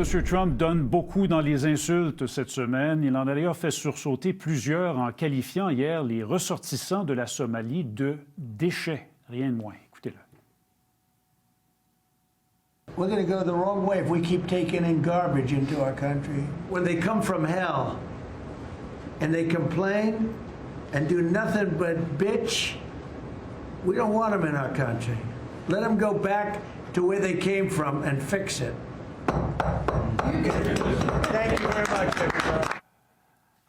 M. Trump donne beaucoup dans les insultes cette semaine. Il en a d'ailleurs fait sursauter plusieurs en qualifiant hier les ressortissants de la Somalie de déchets. Rien de moins. Écoutez-le. We're going to go the wrong way if we keep taking in garbage into our country. When they come from hell and they complain and do nothing but bitch, we don't want them in our country. Let them go back to where they came from and fix it. Thank you very much, everybody.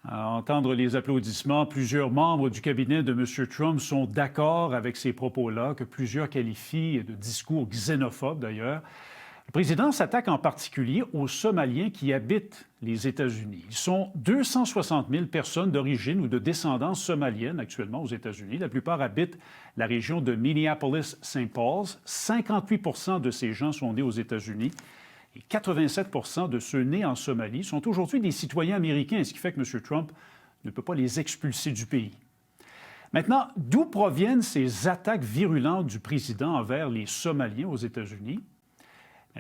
À entendre les applaudissements, plusieurs membres du cabinet de M. Trump sont d'accord avec ces propos-là, que plusieurs qualifient de discours xénophobes d'ailleurs. Le président s'attaque en particulier aux Somaliens qui habitent les États-Unis. Ils sont 260 000 personnes d'origine ou de descendance somalienne actuellement aux États-Unis. La plupart habitent la région de Minneapolis-Saint Paul. 58 de ces gens sont nés aux États-Unis. Et 87 de ceux nés en Somalie sont aujourd'hui des citoyens américains, ce qui fait que M. Trump ne peut pas les expulser du pays. Maintenant, d'où proviennent ces attaques virulentes du président envers les Somaliens aux États-Unis?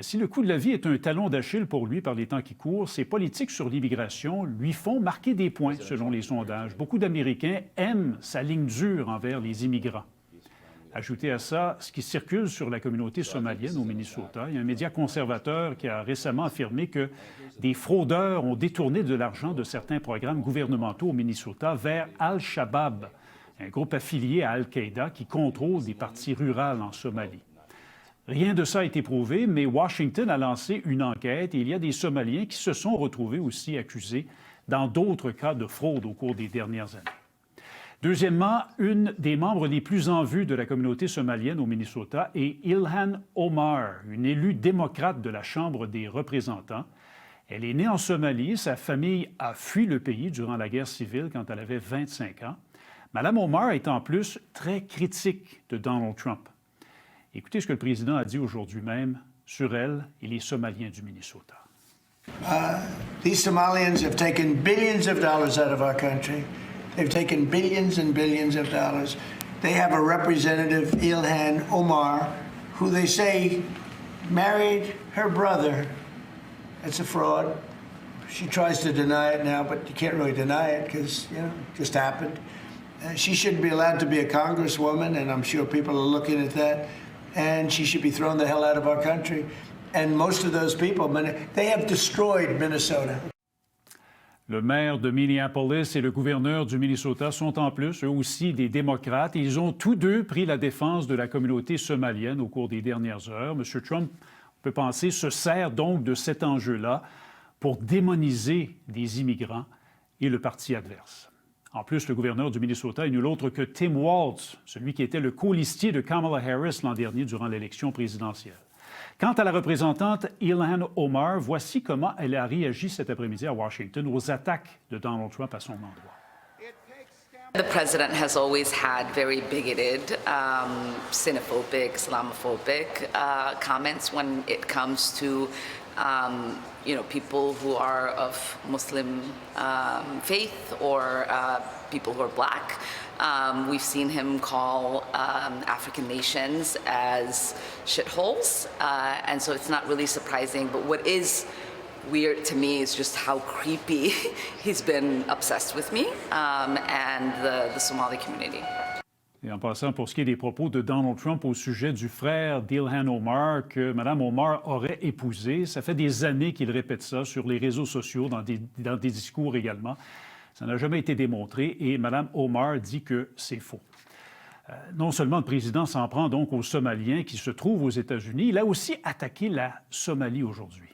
Si le coût de la vie est un talon d'Achille pour lui par les temps qui courent, ses politiques sur l'immigration lui font marquer des points, selon les sondages. Beaucoup d'Américains aiment sa ligne dure envers les immigrants. Ajoutez à ça ce qui circule sur la communauté somalienne au Minnesota. Il y a un média conservateur qui a récemment affirmé que des fraudeurs ont détourné de l'argent de certains programmes gouvernementaux au Minnesota vers Al-Shabaab, un groupe affilié à Al-Qaïda qui contrôle des parties rurales en Somalie. Rien de ça a été prouvé, mais Washington a lancé une enquête et il y a des Somaliens qui se sont retrouvés aussi accusés dans d'autres cas de fraude au cours des dernières années. Deuxièmement, une des membres les plus en vue de la communauté somalienne au Minnesota est Ilhan Omar, une élue démocrate de la Chambre des représentants. Elle est née en Somalie, sa famille a fui le pays durant la guerre civile quand elle avait 25 ans. Mme Omar est en plus très critique de Donald Trump. Écoutez ce que le président a dit aujourd'hui même sur elle et les Somaliens du Minnesota. These Somalians have taken billions of dollars out of our country. They've taken billions and billions of dollars. They have a representative, Ilhan Omar, who they say married her brother. It's a fraud. She tries to deny it now, but you can't really deny it because, you know, it just happened. She shouldn't be allowed to be a congresswoman, and I'm sure people are looking at that. And she should be thrown the hell out of our country. And most of those people, they have destroyed Minnesota. Le maire de Minneapolis et le gouverneur du Minnesota sont en plus, eux aussi, des démocrates. Et ils ont tous deux pris la défense de la communauté somalienne au cours des dernières heures. M. Trump, on peut penser, se sert donc de cet enjeu-là pour démoniser des immigrants et le parti adverse. En plus, le gouverneur du Minnesota est nul autre que Tim Walz, celui qui était le colistier de Kamala Harris l'an dernier durant l'élection présidentielle. Quant à la représentante Ilhan Omar, voici comment elle a réagi cet après-midi à Washington aux attaques de Donald Trump à son endroit. The president has always had very bigoted, xenophobic, Islamophobic comments when it comes to people who are of Muslim faith or people who are black. We've seen him call African nations as shitholes, and so it's not really surprising. But what is weird to me is just how creepy he's been obsessed with me and the Somali community. Et en passant, pour ce qui est des propos de Donald Trump au sujet du frère d'Ilhan Omar que Mme Omar aurait épousé, ça fait des années qu'il répète ça sur les réseaux sociaux, dans des discours également. Ça n'a jamais été démontré et Mme Omar dit que c'est faux. Non seulement le président s'en prend donc aux Somaliens qui se trouvent aux États-Unis, il a aussi attaqué la Somalie aujourd'hui.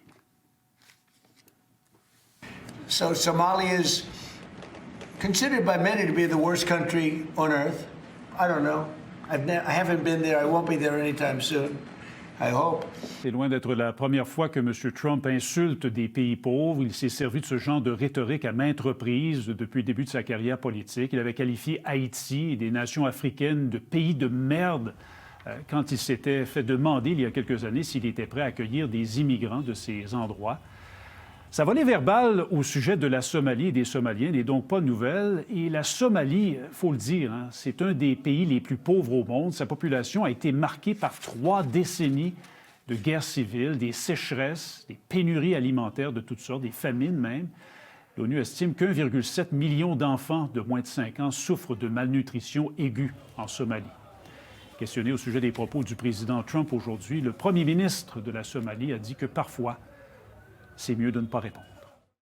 So Somalia is considered by many to be the worst country on earth. I don't know. I haven't been there. I won't be there anytime soon. I hope. C'est loin d'être la première fois que M. Trump insulte des pays pauvres. Il s'est servi de ce genre de rhétorique à maintes reprises depuis le début de sa carrière politique. Il avait qualifié Haïti et des nations africaines de pays de merde quand il s'était fait demander il y a quelques années s'il était prêt à accueillir des immigrants de ces endroits. Sa volée verbale au sujet de la Somalie et des Somaliens n'est donc pas nouvelle. Et la Somalie, il faut le dire, c'est un des pays les plus pauvres au monde. Sa population a été marquée par 3 décennies de guerres civiles, des sécheresses, des pénuries alimentaires de toutes sortes, des famines même. L'ONU estime qu'1,7 million d'enfants de moins de 5 ans souffrent de malnutrition aiguë en Somalie. Questionné au sujet des propos du président Trump aujourd'hui, le premier ministre de la Somalie a dit que parfois, c'est mieux de ne pas répondre.